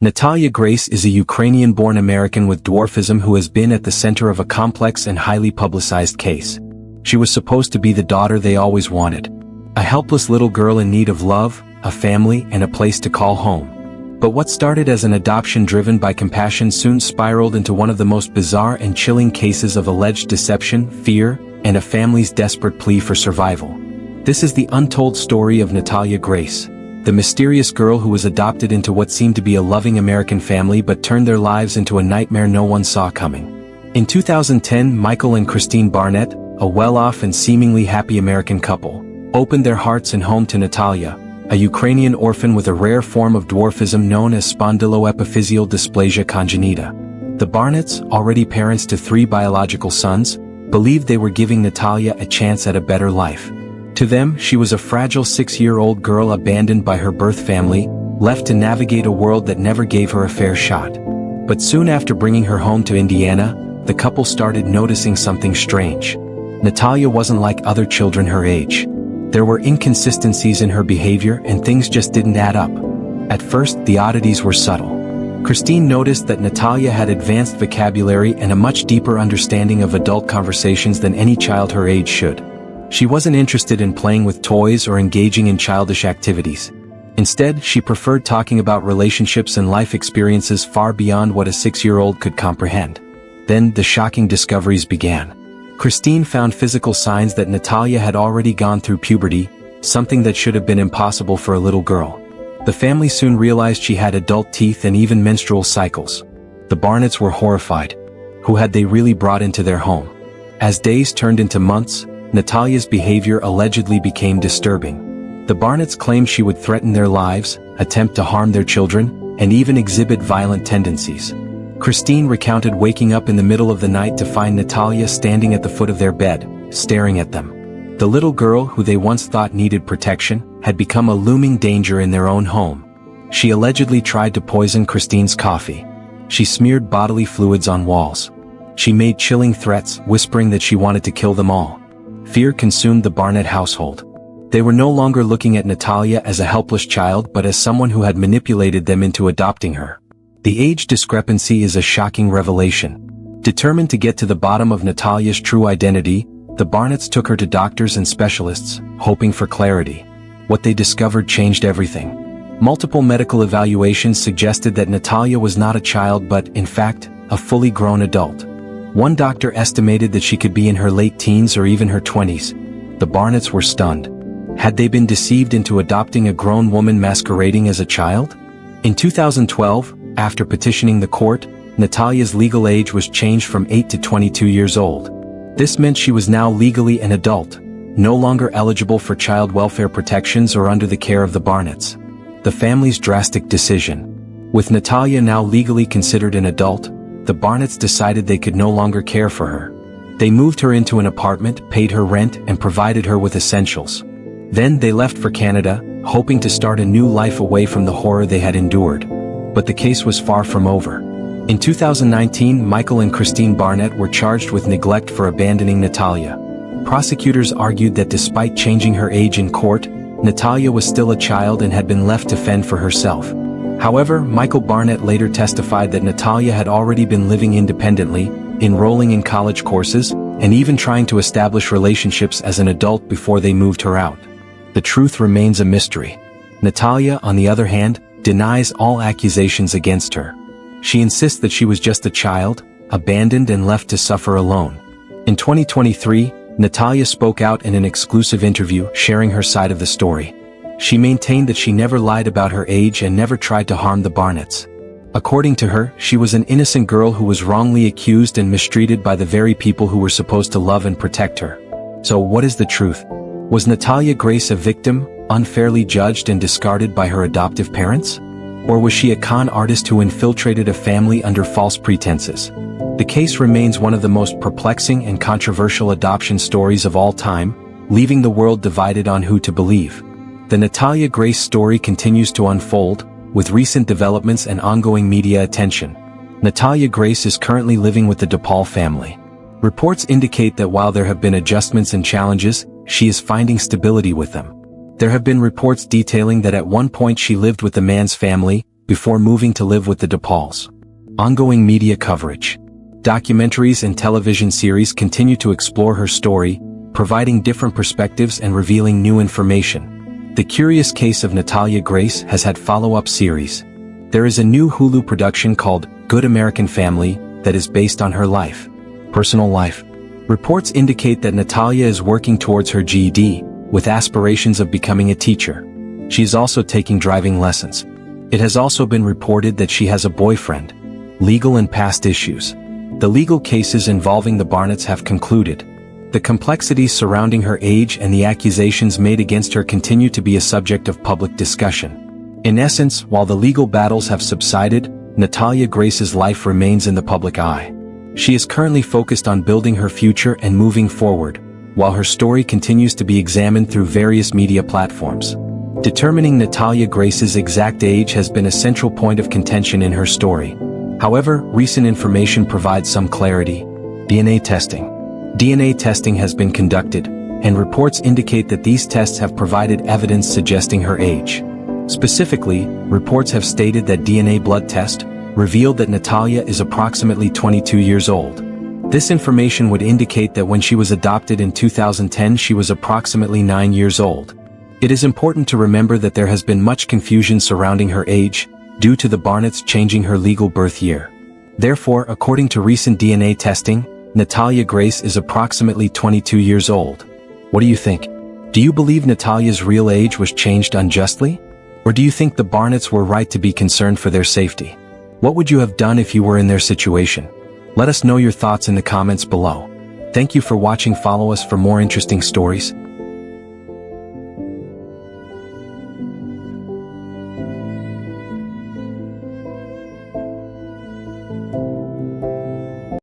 Natalia Grace is a Ukrainian-born American with dwarfism who has been at the center of a complex and highly publicized case. She was supposed to be the daughter they always wanted. A helpless little girl in need of love, a family, and a place to call home. But what started as an adoption driven by compassion soon spiraled into one of the most bizarre and chilling cases of alleged deception, fear, and a family's desperate plea for survival. This is the untold story of Natalia Grace, the mysterious girl who was adopted into what seemed to be a loving American family but turned their lives into a nightmare no one saw coming. In 2010, Michael and Kristine Barnett, a well-off and seemingly happy American couple, opened their hearts and home to Natalia, a Ukrainian orphan with a rare form of dwarfism known as spondyloepiphyseal dysplasia congenita. The Barnetts, already parents to 3 biological sons, believed they were giving Natalia a chance at a better life. To them, she was a fragile 6-year-old girl abandoned by her birth family, left to navigate a world that never gave her a fair shot. But soon after bringing her home to Indiana, the couple started noticing something strange. Natalia wasn't like other children her age. There were inconsistencies in her behavior and things just didn't add up. At first, the oddities were subtle. Kristine noticed that Natalia had advanced vocabulary and a much deeper understanding of adult conversations than any child her age should. She wasn't interested in playing with toys or engaging in childish activities. Instead, she preferred talking about relationships and life experiences far beyond what a 6-year-old could comprehend. Then, the shocking discoveries began. Kristine found physical signs that Natalia had already gone through puberty, something that should have been impossible for a little girl. The family soon realized she had adult teeth and even menstrual cycles. The Barnetts were horrified. Who had they really brought into their home? As days turned into months, Natalia's behavior allegedly became disturbing. The Barnetts claimed she would threaten their lives, attempt to harm their children, and even exhibit violent tendencies. Kristine recounted waking up in the middle of the night to find Natalia standing at the foot of their bed, staring at them. The little girl who they once thought needed protection had become a looming danger in their own home. She allegedly tried to poison Kristine's coffee. She smeared bodily fluids on walls. She made chilling threats, whispering that she wanted to kill them all. Fear consumed the Barnett household. They were no longer looking at Natalia as a helpless child but as someone who had manipulated them into adopting her. The age discrepancy is a shocking revelation. Determined to get to the bottom of Natalia's true identity, the Barnetts took her to doctors and specialists, hoping for clarity. What they discovered changed everything. Multiple medical evaluations suggested that Natalia was not a child but, in fact, a fully grown adult. One doctor estimated that she could be in her late teens or even her 20s. The Barnetts were stunned. Had they been deceived into adopting a grown woman masquerading as a child? In 2012, after petitioning the court, Natalia's legal age was changed from 8 to 22 years old. This meant she was now legally an adult, no longer eligible for child welfare protections or under the care of the Barnetts. The family's drastic decision. With Natalia now legally considered an adult, the Barnetts decided they could no longer care for her. They moved her into an apartment, paid her rent, and provided her with essentials. Then they left for Canada, hoping to start a new life away from the horror they had endured. But the case was far from over. In 2019, Michael and Kristine Barnett were charged with neglect for abandoning Natalia. Prosecutors argued that despite changing her age in court, Natalia was still a child and had been left to fend for herself. However, Michael Barnett later testified that Natalia had already been living independently, enrolling in college courses, and even trying to establish relationships as an adult before they moved her out. The truth remains a mystery. Natalia, on the other hand, denies all accusations against her. She insists that she was just a child, abandoned and left to suffer alone. In 2023, Natalia spoke out in an exclusive interview, sharing her side of the story. She maintained that she never lied about her age and never tried to harm the Barnetts. According to her, she was an innocent girl who was wrongly accused and mistreated by the very people who were supposed to love and protect her. So what is the truth? Was Natalia Grace a victim, unfairly judged and discarded by her adoptive parents? Or was she a con artist who infiltrated a family under false pretenses? The case remains one of the most perplexing and controversial adoption stories of all time, leaving the world divided on who to believe. The Natalia Grace story continues to unfold, with recent developments and ongoing media attention. Natalia Grace is currently living with the DePaul family. Reports indicate that while there have been adjustments and challenges, she is finding stability with them. There have been reports detailing that at one point she lived with the man's family, before moving to live with the DePauls. Ongoing media coverage. Documentaries and television series continue to explore her story, providing different perspectives and revealing new information. The Curious Case of Natalia Grace has had follow-up series. There is a new Hulu production called Good American Family that is based on her life. Personal life. Reports indicate that Natalia is working towards her GED, with aspirations of becoming a teacher. She is also taking driving lessons. It has also been reported that she has a boyfriend. Legal and past issues. The legal cases involving the Barnetts have concluded. The complexities surrounding her age and the accusations made against her continue to be a subject of public discussion. In essence, while the legal battles have subsided, Natalia Grace's life remains in the public eye. She is currently focused on building her future and moving forward, while her story continues to be examined through various media platforms. Determining Natalia Grace's exact age has been a central point of contention in her story. However, recent information provides some clarity. DNA testing. DNA testing has been conducted, and reports indicate that these tests have provided evidence suggesting her age. Specifically, reports have stated that DNA blood test revealed that Natalia is approximately 22 years old. This information would indicate that when she was adopted in 2010 she was approximately 9 years old. It is important to remember that there has been much confusion surrounding her age, due to the Barnetts changing her legal birth year. Therefore, according to recent DNA testing, Natalia Grace is approximately 22 years old. What do you think? Do you believe Natalia's real age was changed unjustly? Or do you think the Barnetts were right to be concerned for their safety? What would you have done if you were in their situation? Let us know your thoughts in the comments below. Thank you for watching. Follow us for more interesting stories.